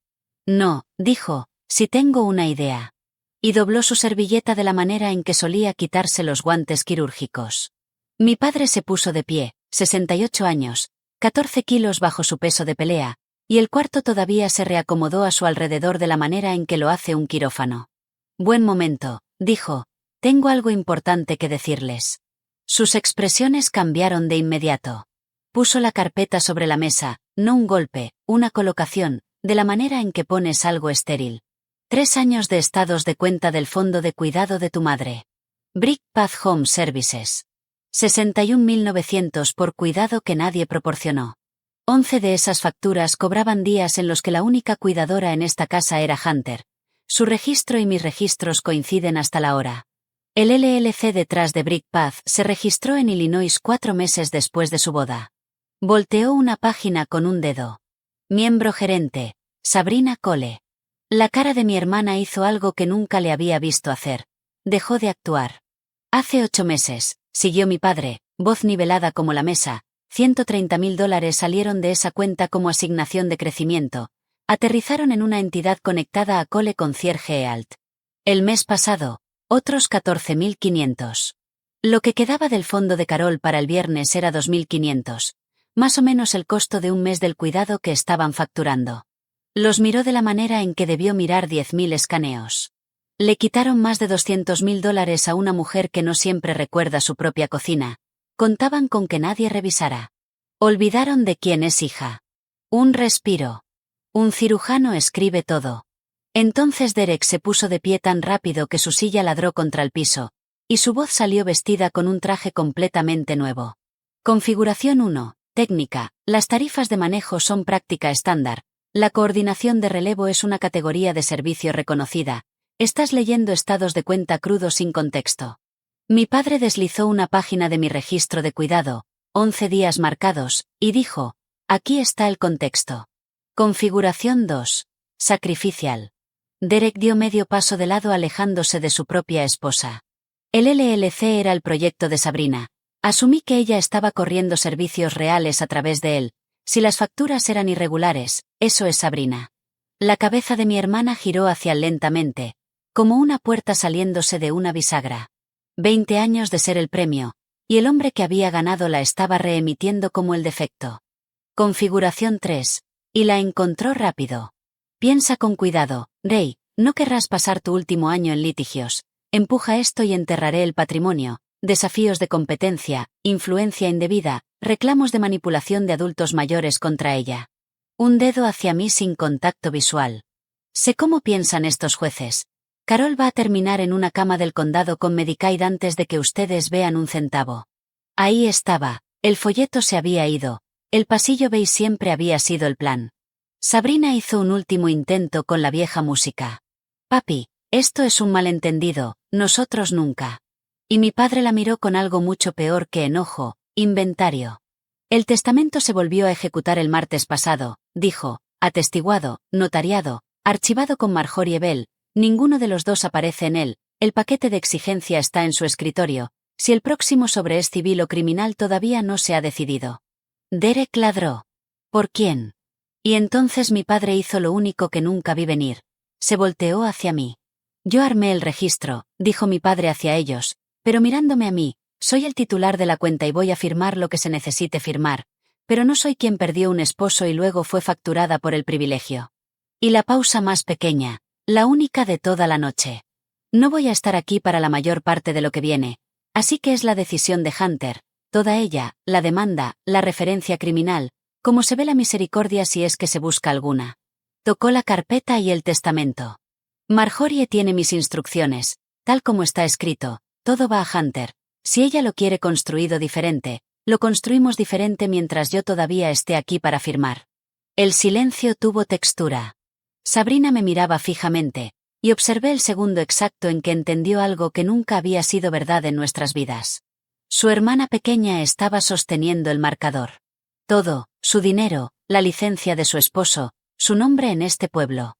«No», dijo, «si tengo una idea». Y dobló su servilleta de la manera en que solía quitarse los guantes quirúrgicos. Mi padre se puso de pie, 68 años, 14 kilos bajo su peso de pelea, y el cuarto todavía se reacomodó a su alrededor de la manera en que lo hace un quirófano. «Buen momento», dijo, «tengo algo importante que decirles». Sus expresiones cambiaron de inmediato. Puso la carpeta sobre la mesa, no un golpe, una colocación, de la manera en que pones algo estéril. 3 años de estados de cuenta del fondo de cuidado de tu madre. BrickPath Home Services. 61.900 por cuidado que nadie proporcionó. 11 de esas facturas cobraban días en los que la única cuidadora en esta casa era Hunter. Su registro y mis registros coinciden hasta la hora. El LLC detrás de BrickPath se registró en Illinois 4 meses después de su boda. Volteó una página con un dedo. Miembro gerente, Sabrina Cole. La cara de mi hermana hizo algo que nunca le había visto hacer. Dejó de actuar. Hace 8 meses, siguió mi padre, voz nivelada como la mesa, $130.000 salieron de esa cuenta como asignación de crecimiento. Aterrizaron en una entidad conectada a Cole Concierge EALT. El mes pasado, otros 14.500. Lo que quedaba del fondo de Carol para el viernes era 2.500. Más o menos el costo de un mes del cuidado que estaban facturando. Los miró de la manera en que debió mirar 10.000 escaneos. Le quitaron más de $200.000 a una mujer que no siempre recuerda su propia cocina. Contaban con que nadie revisara. Olvidaron de quién es hija. Un respiro. Un cirujano escribe todo. Entonces Derek se puso de pie tan rápido que su silla ladró contra el piso, y su voz salió vestida con un traje completamente nuevo. Configuración 1. Técnica. Las tarifas de manejo son práctica estándar. La coordinación de relevo es una categoría de servicio reconocida. Estás leyendo estados de cuenta crudos sin contexto. Mi padre deslizó una página de mi registro de cuidado, 11 días marcados, y dijo, aquí está el contexto. Configuración 2. Sacrificial. Derek dio medio paso de lado alejándose de su propia esposa. El LLC era el proyecto de Sabrina. Asumí que ella estaba corriendo servicios reales a través de él. Si las facturas eran irregulares, eso es Sabrina. La cabeza de mi hermana giró hacia él lentamente, como una puerta saliéndose de una bisagra. 20 años de ser el premio, y el hombre que había ganado la estaba reemitiendo como el defecto. Configuración 3. Y la encontró rápido. Piensa con cuidado, Ray, no querrás pasar tu último año en litigios. Empuja esto y enterraré el patrimonio. Desafíos de competencia, influencia indebida, reclamos de manipulación de adultos mayores contra ella. Un dedo hacia mí sin contacto visual. Sé cómo piensan estos jueces. Carol va a terminar en una cama del condado con Medicaid antes de que ustedes vean un centavo. Ahí estaba, el folleto se había ido, el pasillo beige siempre había sido el plan. Sabrina hizo un último intento con la vieja música. Papi, esto es un malentendido, nosotros nunca. Y mi padre la miró con algo mucho peor que enojo, inventario. El testamento se volvió a ejecutar el martes pasado, dijo, atestiguado, notariado, archivado con Marjorie Bell, ninguno de los dos aparece en él, el paquete de exigencia está en su escritorio, si el próximo sobre es civil o criminal todavía no se ha decidido. Derek ladró. ¿Por quién? Y entonces mi padre hizo lo único que nunca vi venir. Se volteó hacia mí. Yo armé el registro, dijo mi padre hacia ellos, pero mirándome a mí, soy el titular de la cuenta y voy a firmar lo que se necesite firmar, pero no soy quien perdió un esposo y luego fue facturada por el privilegio. Y la pausa más pequeña, la única de toda la noche. No voy a estar aquí para la mayor parte de lo que viene, así que es la decisión de Hunter, toda ella, la demanda, la referencia criminal, como se ve la misericordia si es que se busca alguna. Tocó la carpeta y el testamento. Marjorie tiene mis instrucciones, Tal como está escrito, todo va a Hunter. Si ella lo quiere construido diferente, lo construimos diferente mientras yo todavía esté aquí para firmar. El silencio tuvo textura. Sabrina me miraba fijamente, y observé el segundo exacto en que entendió algo que nunca había sido verdad en nuestras vidas. Su hermana pequeña estaba sosteniendo el marcador. Todo, su dinero, la licencia de su esposo, su nombre en este pueblo.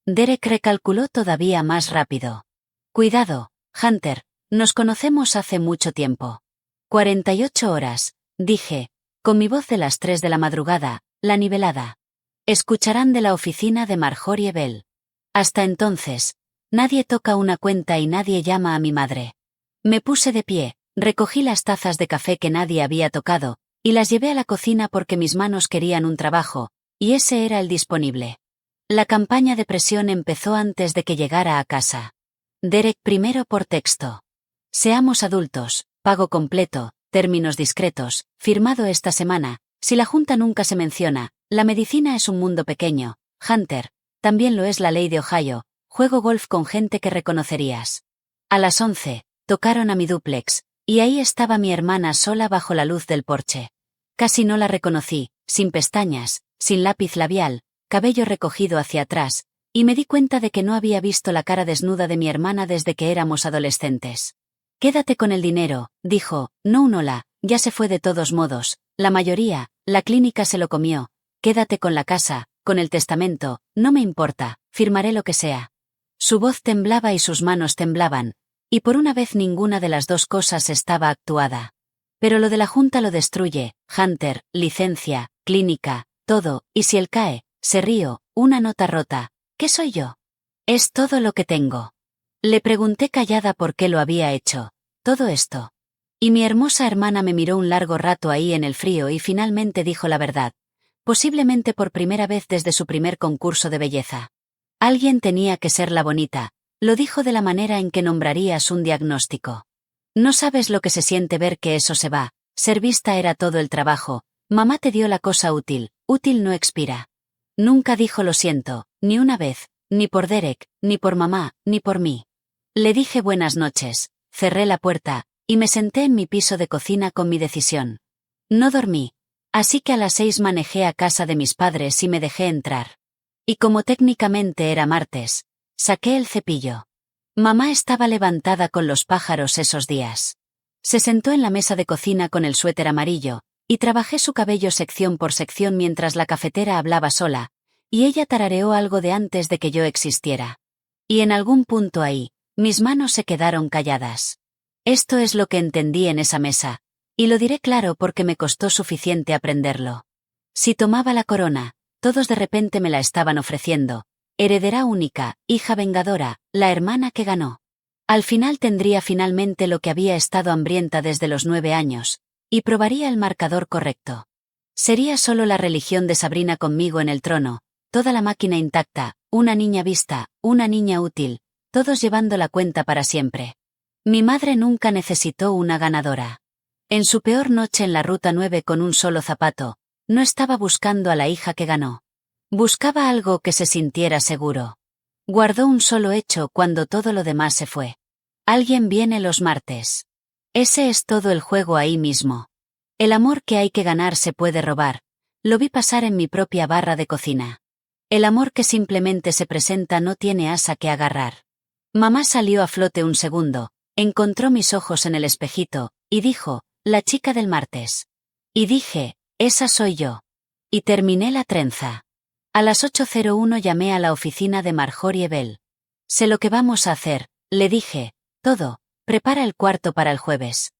Derek recalculó todavía más rápido. Cuidado, Hunter, nos conocemos hace mucho tiempo. 48 horas, dije, con mi voz de las 3 de la madrugada, la nivelada. Escucharán de la oficina de Marjorie Bell. Hasta entonces, nadie toca una cuenta y nadie llama a mi madre. Me puse de pie, recogí las tazas de café que nadie había tocado, y las llevé a la cocina porque mis manos querían un trabajo, y ese era el disponible. La campaña de presión empezó antes de que llegara a casa. Derek primero por texto. Seamos adultos, pago completo, términos discretos, firmado esta semana, si la junta nunca se menciona, la medicina es un mundo pequeño, Hunter, también lo es la ley de Ohio, juego golf con gente que reconocerías. A las 11, tocaron a mi dúplex, y ahí estaba mi hermana sola bajo la luz del porche. Casi no la reconocí, sin pestañas, sin lápiz labial, cabello recogido hacia atrás, y me di cuenta de que no había visto la cara desnuda de mi hermana desde que éramos adolescentes. Quédate con el dinero, dijo, no un hola, ya se fue de todos modos, la mayoría, la clínica se lo comió, quédate con la casa, con el testamento, no me importa, firmaré lo que sea. Su voz temblaba y sus manos temblaban, y por una vez ninguna de las dos cosas estaba actuada. Pero lo de la junta lo destruye, Hunter, licencia, clínica, todo, y si él cae, se río, una nota rota, ¿qué soy yo? Es todo lo que tengo. Le pregunté callada por qué lo había hecho, todo esto. Y mi hermosa hermana me miró un largo rato ahí en el frío y finalmente dijo la verdad, posiblemente por primera vez desde su primer concurso de belleza. Alguien tenía que ser la bonita, lo dijo de la manera en que nombrarías un diagnóstico. No sabes lo que se siente ver que eso se va, ser vista era todo el trabajo, mamá te dio la cosa útil, útil no expira. Nunca dijo lo siento, ni una vez, ni por Derek, ni por mamá, ni por mí. Le dije buenas noches, cerré la puerta, y me senté en mi piso de cocina con mi decisión. No dormí, así que a las 6 manejé a casa de mis padres y me dejé entrar. Y como técnicamente era martes, saqué el cepillo. Mamá estaba levantada con los pájaros esos días. Se sentó en la mesa de cocina con el suéter amarillo, y trabajé su cabello sección por sección mientras la cafetera hablaba sola, y ella tarareó algo de antes de que yo existiera. Y en algún punto ahí, mis manos se quedaron calladas. Esto es lo que entendí en esa mesa, y lo diré claro porque me costó suficiente aprenderlo. Si tomaba la corona, todos de repente me la estaban ofreciendo, heredera única, hija vengadora, la hermana que ganó. Al final tendría finalmente lo que había estado hambrienta desde los 9 años, y probaría el marcador correcto. Sería solo la religión de Sabrina conmigo en el trono, toda la máquina intacta, una niña vista, una niña útil, todos llevando la cuenta para siempre. Mi madre nunca necesitó una ganadora. En su peor noche en la ruta 9 con un solo zapato, no estaba buscando a la hija que ganó. Buscaba algo que se sintiera seguro. Guardó un solo hecho cuando todo lo demás se fue. Alguien viene los martes. Ese es todo el juego ahí mismo. El amor que hay que ganar se puede robar. Lo vi pasar en mi propia barra de cocina. El amor que simplemente se presenta no tiene asa que agarrar. Mamá salió a flote un segundo, encontró mis ojos en el espejito, y dijo, la chica del martes. Y dije, esa soy yo. Y terminé la trenza. A las 8:01 llamé a la oficina de Marjorie Bell. Sé lo que vamos a hacer, le dije, todo, prepara el cuarto para el jueves.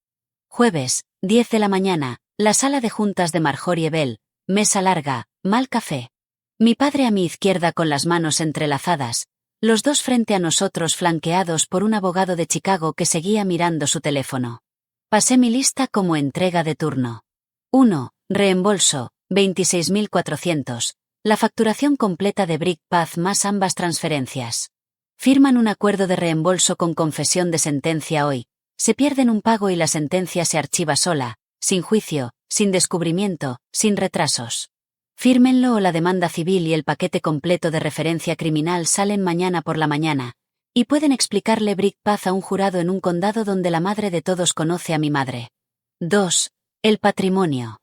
Jueves, 10 de la mañana, la sala de juntas de Marjorie Bell, mesa larga, mal café. Mi padre a mi izquierda con las manos entrelazadas, los dos frente a nosotros flanqueados por un abogado de Chicago que seguía mirando su teléfono. Pasé mi lista como entrega de turno. 1. Reembolso, 26.400. La facturación completa de Brick Path más ambas transferencias. Firman un acuerdo de reembolso con confesión de sentencia hoy. Se pierden un pago y la sentencia se archiva sola, sin juicio, sin descubrimiento, sin retrasos. Fírmenlo o la demanda civil y el paquete completo de referencia criminal salen mañana por la mañana, Y pueden explicarle Brickpath a un jurado en un condado donde la madre de todos conoce a mi madre. 2. El patrimonio.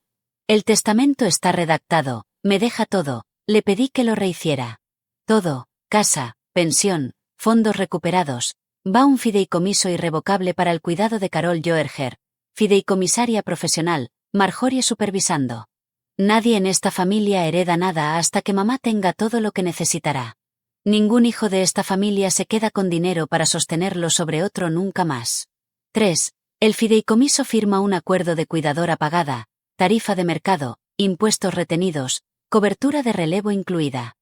El testamento está redactado, me deja todo, le pedí que lo rehiciera. Todo, casa, pensión, fondos recuperados, va un fideicomiso irrevocable para el cuidado de Carol Joerger, fideicomisaria profesional, Marjorie supervisando. Nadie en esta familia hereda nada hasta que mamá tenga todo lo que necesitará. Ningún hijo de esta familia se queda con dinero para sostenerlo sobre otro nunca más. 3. El fideicomiso firma un acuerdo de cuidadora pagada, tarifa de mercado, impuestos retenidos, cobertura de relevo incluida.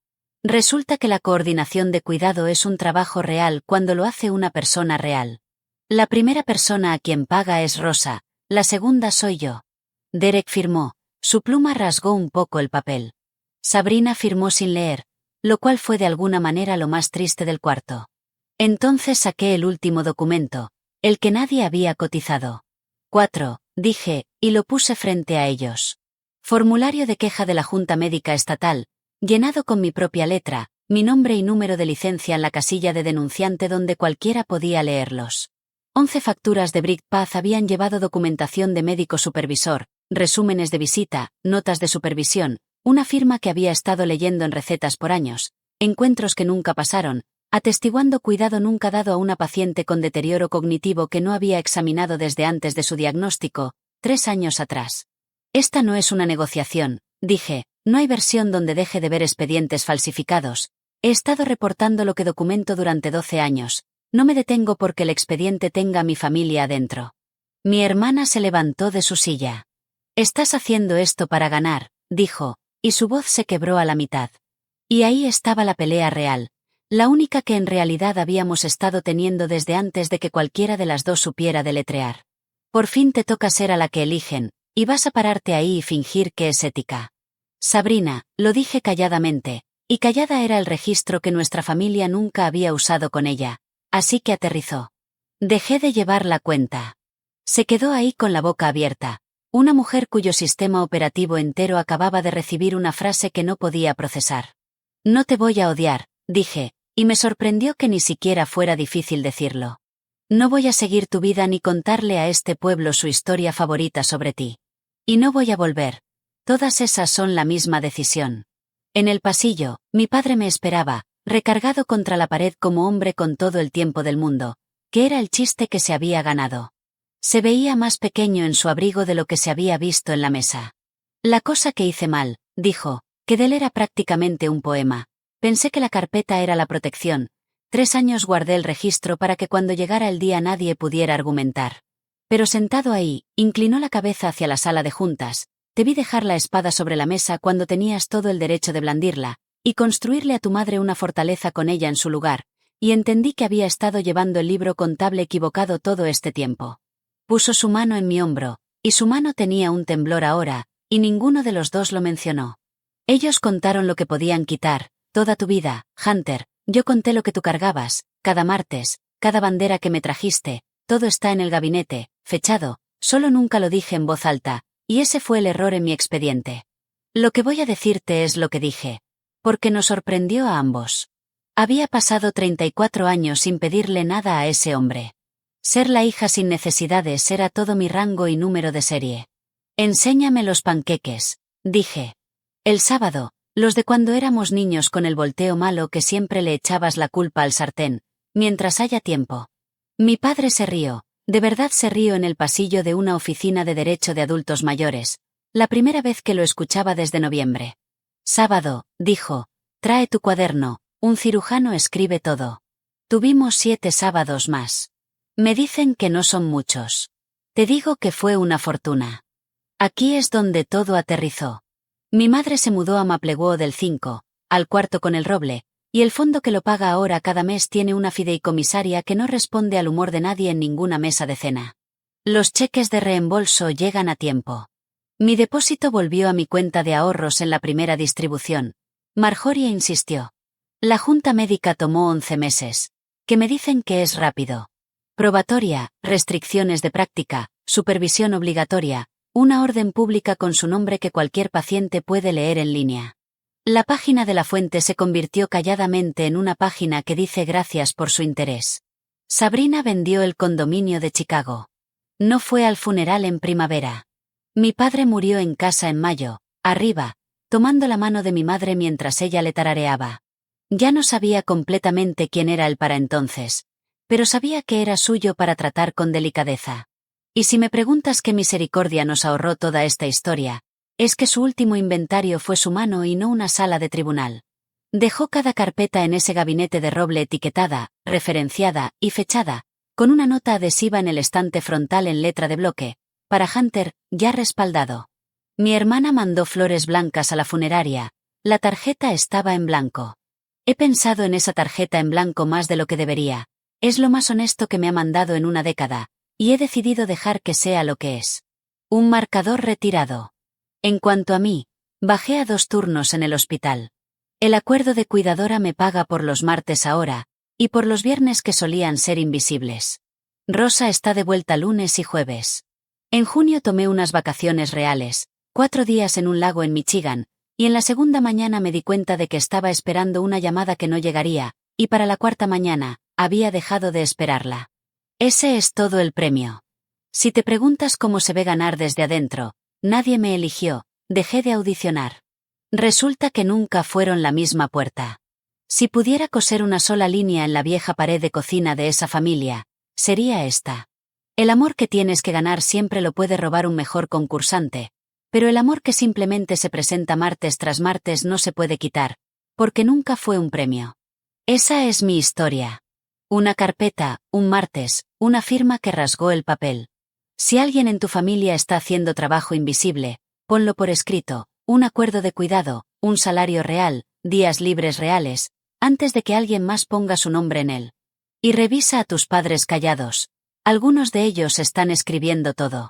Resulta que la coordinación de cuidado es un trabajo real cuando lo hace una persona real. La primera persona a quien paga es Rosa, la segunda soy yo. Derek firmó, su pluma rasgó un poco el papel. Sabrina firmó sin leer, lo cual fue de alguna manera lo más triste del cuarto. Entonces saqué el último documento, el que nadie había cotizado. 4, dije, y lo puse frente a ellos. Formulario de queja de la Junta Médica Estatal, llenado con mi propia letra, mi nombre y número de licencia en la casilla de denunciante donde cualquiera podía leerlos. 11 facturas de Brickpath habían llevado documentación de médico supervisor, resúmenes de visita, notas de supervisión, una firma que había estado leyendo en recetas por años, encuentros que nunca pasaron, atestiguando cuidado nunca dado a una paciente con deterioro cognitivo que no había examinado desde antes de su diagnóstico, 3 años atrás. Esta no es una negociación, dije, no hay versión donde deje de ver expedientes falsificados. He estado reportando lo que documento durante 12 años, no me detengo porque el expediente tenga a mi familia adentro. Mi hermana se levantó de su silla. Estás haciendo esto para ganar, dijo, y su voz se quebró a la mitad. Y ahí estaba la pelea real, la única que en realidad habíamos estado teniendo desde antes de que cualquiera de las dos supiera deletrear. Por fin te toca ser a la que eligen, y vas a pararte ahí y fingir que es ética. Sabrina, lo dije calladamente, y callada era el registro que nuestra familia nunca había usado con ella, así que aterrizó. Dejé de llevar la cuenta. Se quedó ahí con la boca abierta, una mujer cuyo sistema operativo entero acababa de recibir una frase que no podía procesar. No te voy a odiar, dije, y me sorprendió que ni siquiera fuera difícil decirlo. No voy a seguir tu vida ni contarle a este pueblo su historia favorita sobre ti. Y no voy a volver. Todas esas son la misma decisión. En el pasillo, mi padre me esperaba, recargado contra la pared como hombre con todo el tiempo del mundo, que era el chiste que se había ganado. Se veía más pequeño en su abrigo de lo que se había visto en la mesa. La cosa que hice mal, dijo, que de él era prácticamente un poema. Pensé que la carpeta era la protección. 3 años guardé el registro para que cuando llegara el día nadie pudiera argumentar. Pero sentado ahí, inclinó la cabeza hacia la sala de juntas. Te vi dejar la espada sobre la mesa cuando tenías todo el derecho de blandirla, y construirle a tu madre una fortaleza con ella en su lugar, y entendí que había estado llevando el libro contable equivocado todo este tiempo. Puso su mano en mi hombro, y su mano tenía un temblor ahora, y ninguno de los dos lo mencionó. Ellos contaron lo que podían quitar, toda tu vida, Hunter, yo conté lo que tú cargabas, cada martes, cada bandera que me trajiste, todo está en el gabinete, fechado, solo nunca lo dije en voz alta, y ese fue el error en mi expediente. Lo que voy a decirte es lo que dije, porque nos sorprendió a ambos. Había pasado 34 años sin pedirle nada a ese hombre. Ser la hija sin necesidades era todo mi rango y número de serie. Enséñame los panqueques, dije. El sábado, los de cuando éramos niños con el volteo malo que siempre le echabas la culpa al sartén, mientras haya tiempo. Mi padre se rió, de verdad se rió en el pasillo de una oficina de derecho de adultos mayores, la primera vez que lo escuchaba desde noviembre. Sábado, dijo, trae tu cuaderno, un cirujano escribe todo. Tuvimos 7 sábados más. Me dicen que no son muchos. Te digo que fue una fortuna. Aquí es donde todo aterrizó. Mi madre se mudó a Maplewood del 5, al cuarto con el roble, y el fondo que lo paga ahora cada mes tiene una fideicomisaria que no responde al humor de nadie en ninguna mesa de cena. Los cheques de reembolso llegan a tiempo. Mi depósito volvió a mi cuenta de ahorros en la primera distribución. Marjorie insistió. La junta médica tomó 11 meses. Que me dicen que es rápido. Probatoria, restricciones de práctica, supervisión obligatoria, una orden pública con su nombre que cualquier paciente puede leer en línea. La página de la fuente se convirtió calladamente en una página que dice gracias por su interés. Sabrina vendió el condominio de Chicago. No fue al funeral en primavera. Mi padre murió en casa en mayo, arriba, tomando la mano de mi madre mientras ella le tarareaba. Ya no sabía completamente quién era él para entonces, pero sabía que era suyo para tratar con delicadeza. Y si me preguntas qué misericordia nos ahorró toda esta historia, es que su último inventario fue su mano y no una sala de tribunal. Dejó cada carpeta en ese gabinete de roble etiquetada, referenciada y fechada, con una nota adhesiva en el estante frontal en letra de bloque, para Hunter, ya respaldado. Mi hermana mandó flores blancas a la funeraria, la tarjeta estaba en blanco. He pensado en esa tarjeta en blanco más de lo que debería, es lo más honesto que me ha mandado en una década, y he decidido dejar que sea lo que es. Un marcador retirado. En cuanto a mí, bajé a 2 turnos en el hospital. El acuerdo de cuidadora me paga por los martes ahora, y por los viernes que solían ser invisibles. Rosa está de vuelta lunes y jueves. En junio tomé unas vacaciones reales, 4 días en un lago en Michigan, y en la segunda mañana me di cuenta de que estaba esperando una llamada que no llegaría, y para la cuarta mañana, había dejado de esperarla. Ese es todo el premio. Si te preguntas cómo se ve ganar desde adentro, nadie me eligió, dejé de audicionar. Resulta que nunca fueron la misma puerta. Si pudiera coser una sola línea en la vieja pared de cocina de esa familia, sería esta. El amor que tienes que ganar siempre lo puede robar un mejor concursante, pero el amor que simplemente se presenta martes tras martes no se puede quitar, porque nunca fue un premio. Esa es mi historia. Una carpeta, un martes, una firma que rasgó el papel. Si alguien en tu familia está haciendo trabajo invisible, ponlo por escrito, un acuerdo de cuidado, un salario real, días libres reales, antes de que alguien más ponga su nombre en él. Y revisa a tus padres callados. Algunos de ellos están escribiendo todo.